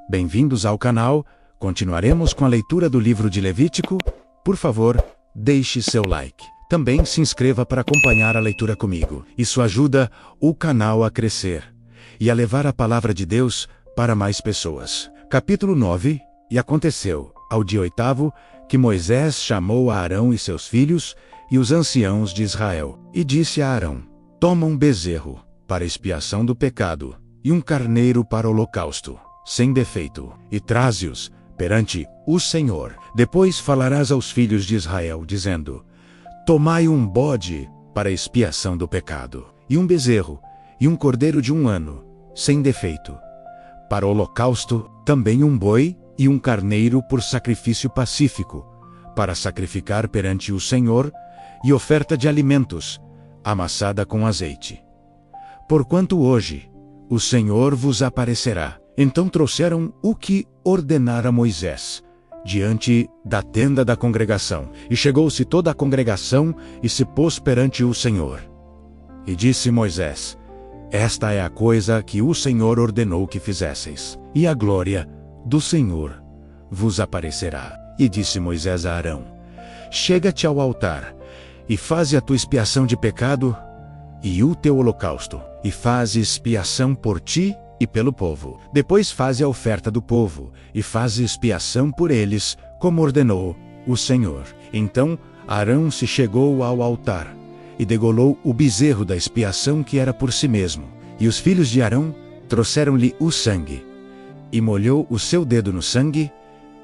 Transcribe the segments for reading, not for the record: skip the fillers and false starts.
Bem-vindos ao canal. Continuaremos com a leitura do livro de Levítico. Por favor, deixe seu like. Também se inscreva para acompanhar a leitura comigo. Isso ajuda o canal a crescer e a levar a palavra de Deus para mais pessoas. Capítulo 9. E aconteceu, ao dia 8º, que Moisés chamou a Arão e seus filhos e os anciãos de Israel, e disse a Arão: toma um bezerro para expiação do pecado e um carneiro para holocausto, sem defeito, e traze-os perante o Senhor. Depois falarás aos filhos de Israel, dizendo: tomai um bode para expiação do pecado, e um bezerro, e um cordeiro de 1 ano, sem defeito. Para o holocausto, também um boi e um carneiro por sacrifício pacífico, para sacrificar perante o Senhor, e oferta de alimentos, amassada com azeite. Porquanto hoje o Senhor vos aparecerá. Então trouxeram o que ordenara Moisés, diante da tenda da congregação. E chegou-se toda a congregação e se pôs perante o Senhor. E disse Moisés: esta é a coisa que o Senhor ordenou que fizesseis, e a glória do Senhor vos aparecerá. E disse Moisés a Arão: chega-te ao altar, e faze a tua expiação de pecado, e o teu holocausto, e faze expiação por ti e pelo povo. Depois faze a oferta do povo, e faze expiação por eles, como ordenou o Senhor. Então Arão se chegou ao altar, e degolou o bezerro da expiação que era por si mesmo. E os filhos de Arão trouxeram-lhe o sangue, e molhou o seu dedo no sangue,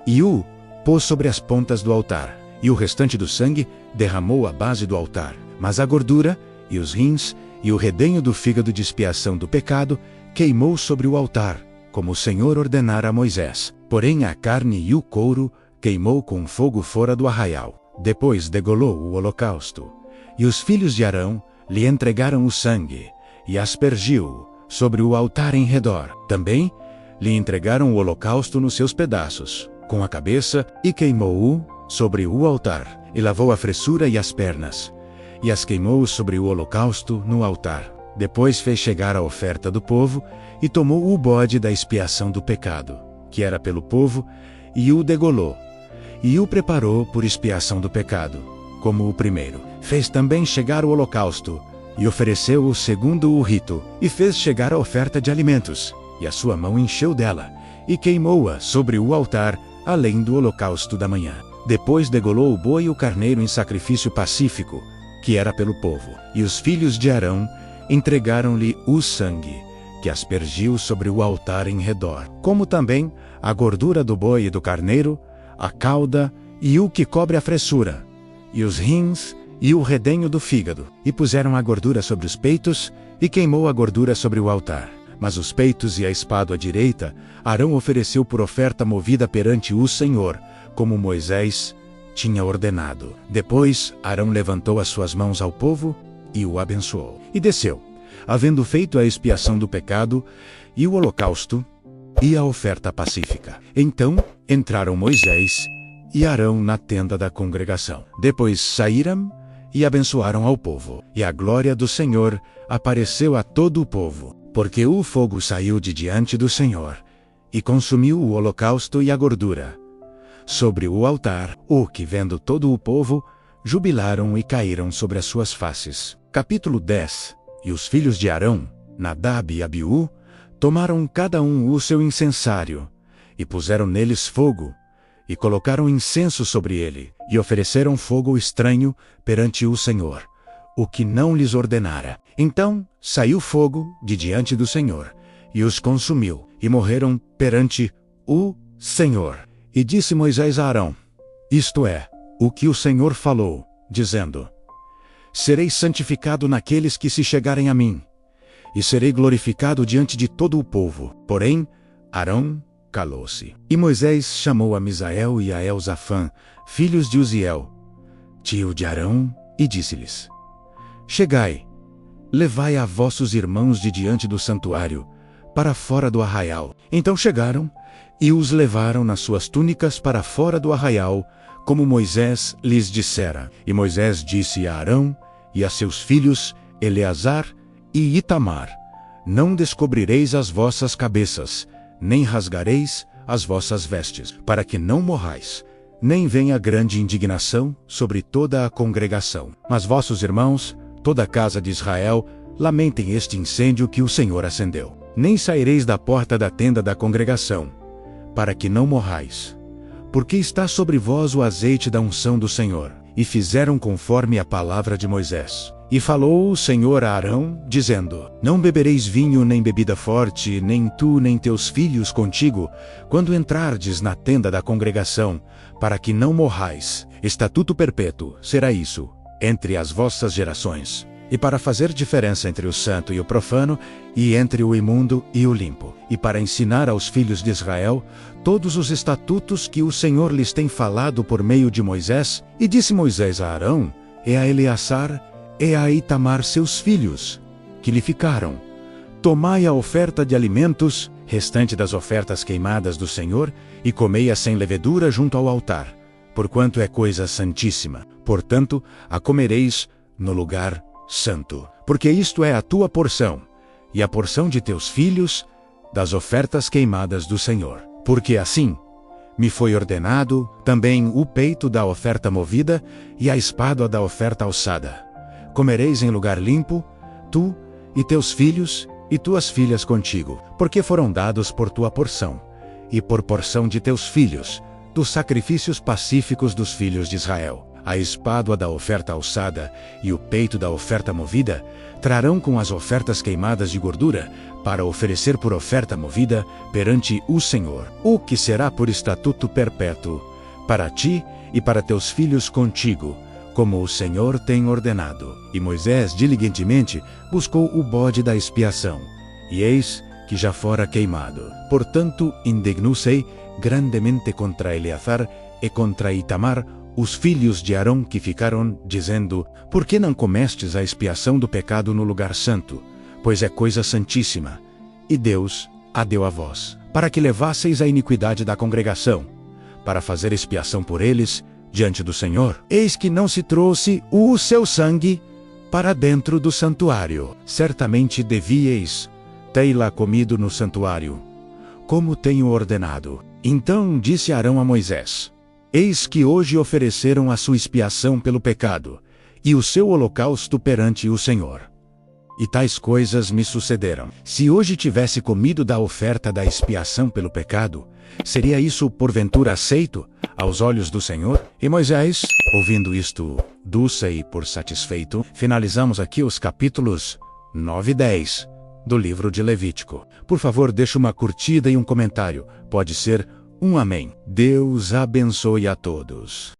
e o pôs sobre as pontas do altar. E o restante do sangue derramou à base do altar. Mas a gordura, e os rins, e o redenho do fígado de expiação do pecado, queimou sobre o altar, como o Senhor ordenara a Moisés. Porém a carne e o couro queimou com fogo fora do arraial. Depois degolou o holocausto. E os filhos de Arão lhe entregaram o sangue, e aspergiu-o sobre o altar em redor. Também lhe entregaram o holocausto nos seus pedaços, com a cabeça, e queimou-o sobre o altar. E lavou a fressura e as pernas, e as queimou sobre o holocausto no altar. Depois fez chegar a oferta do povo, e tomou o bode da expiação do pecado, que era pelo povo, e o degolou, e o preparou por expiação do pecado, como o primeiro. Fez também chegar o holocausto, e ofereceu-o segundo o rito, e fez chegar a oferta de alimentos, e a sua mão encheu dela, e queimou-a sobre o altar, além do holocausto da manhã. Depois degolou o boi e o carneiro em sacrifício pacífico, que era pelo povo. E os filhos de Arão entregaram-lhe o sangue, que aspergiu sobre o altar em redor, como também a gordura do boi e do carneiro, a cauda e o que cobre a fressura, e os rins e o redenho do fígado. E puseram a gordura sobre os peitos, e queimou a gordura sobre o altar. Mas os peitos e a espádua direita, Arão ofereceu por oferta movida perante o Senhor, como Moisés tinha ordenado. Depois Arão levantou as suas mãos ao povo, e o abençoou. E desceu, havendo feito a expiação do pecado, e o holocausto, e a oferta pacífica. Então entraram Moisés e Arão na tenda da congregação. Depois saíram e abençoaram ao povo. E a glória do Senhor apareceu a todo o povo, porque o fogo saiu de diante do Senhor, e consumiu o holocausto e a gordura sobre o altar, o que, vendo todo o povo, jubilaram e caíram sobre as suas faces. Capítulo 10. E os filhos de Arão, Nadab e Abiú, tomaram cada um o seu incensário, e puseram neles fogo, e colocaram incenso sobre ele, e ofereceram fogo estranho perante o Senhor, o que não lhes ordenara. Então saiu fogo de diante do Senhor, e os consumiu, e morreram perante o Senhor. E disse Moisés a Arão: isto é o que o Senhor falou, dizendo: serei santificado naqueles que se chegarem a mim, e serei glorificado diante de todo o povo. Porém Arão calou-se. E Moisés chamou a Misael e a Elzafã, filhos de Uziel, tio de Arão, e disse-lhes: chegai, levai a vossos irmãos de diante do santuário, para fora do arraial. Então chegaram, e os levaram nas suas túnicas para fora do arraial, como Moisés lhes dissera. E Moisés disse a Arão e a seus filhos, Eleazar e Itamar: não descobrireis as vossas cabeças, nem rasgareis as vossas vestes, para que não morrais, nem venha grande indignação sobre toda a congregação. Mas vossos irmãos, toda a casa de Israel, lamentem este incêndio que o Senhor acendeu. Nem saireis da porta da tenda da congregação, para que não morrais, porque está sobre vós o azeite da unção do Senhor. E fizeram conforme a palavra de Moisés. E falou o Senhor a Arão, dizendo: Não bebereis vinho nem bebida forte, nem tu nem teus filhos contigo, quando entrardes na tenda da congregação, para que não morrais. Estatuto perpétuo será isso entre as vossas gerações. E para fazer diferença entre o santo e o profano, e entre o imundo e o limpo, e para ensinar aos filhos de Israel todos os estatutos que o Senhor lhes tem falado por meio de Moisés. E disse Moisés a Arão, e a Eleazar, e a Itamar seus filhos, que lhe ficaram: Tomai a oferta de alimentos, restante das ofertas queimadas do Senhor, e comei-a sem levedura junto ao altar, porquanto é coisa santíssima. Portanto, a comereis no lugar santo, porque isto é a tua porção, e a porção de teus filhos, das ofertas queimadas do Senhor. Porque assim me foi ordenado também o peito da oferta movida, e a espádua da oferta alçada. Comereis em lugar limpo, tu, e teus filhos, e tuas filhas contigo, porque foram dados por tua porção, e por porção de teus filhos, dos sacrifícios pacíficos dos filhos de Israel. A espádua da oferta alçada e o peito da oferta movida trarão com as ofertas queimadas de gordura, para oferecer por oferta movida perante o Senhor, o que será por estatuto perpétuo, para ti e para teus filhos contigo, como o Senhor tem ordenado. E Moisés diligentemente buscou o bode da expiação, e eis que já fora queimado. Portanto, indignou-se grandemente contra Eleazar e contra Itamar, os filhos de Arão, que ficaram, dizendo: Por que não comestes a expiação do pecado no lugar santo? Pois é coisa santíssima. E Deus a deu a vós, para que levasseis a iniquidade da congregação, para fazer expiação por eles diante do Senhor. Eis que não se trouxe o seu sangue para dentro do santuário. Certamente devíeis tê-la comido no santuário, como tenho ordenado. Então disse Arão a Moisés: Eis que hoje ofereceram a sua expiação pelo pecado, e o seu holocausto perante o Senhor. E tais coisas me sucederam. Se hoje tivesse comido da oferta da expiação pelo pecado, seria isso porventura aceito aos olhos do Senhor? E Moisés, ouvindo isto, deu-se por satisfeito. Finalizamos aqui os capítulos 9 e 10 do livro de Levítico. Por favor, deixe uma curtida e um comentário. Pode ser um amém. Deus abençoe a todos.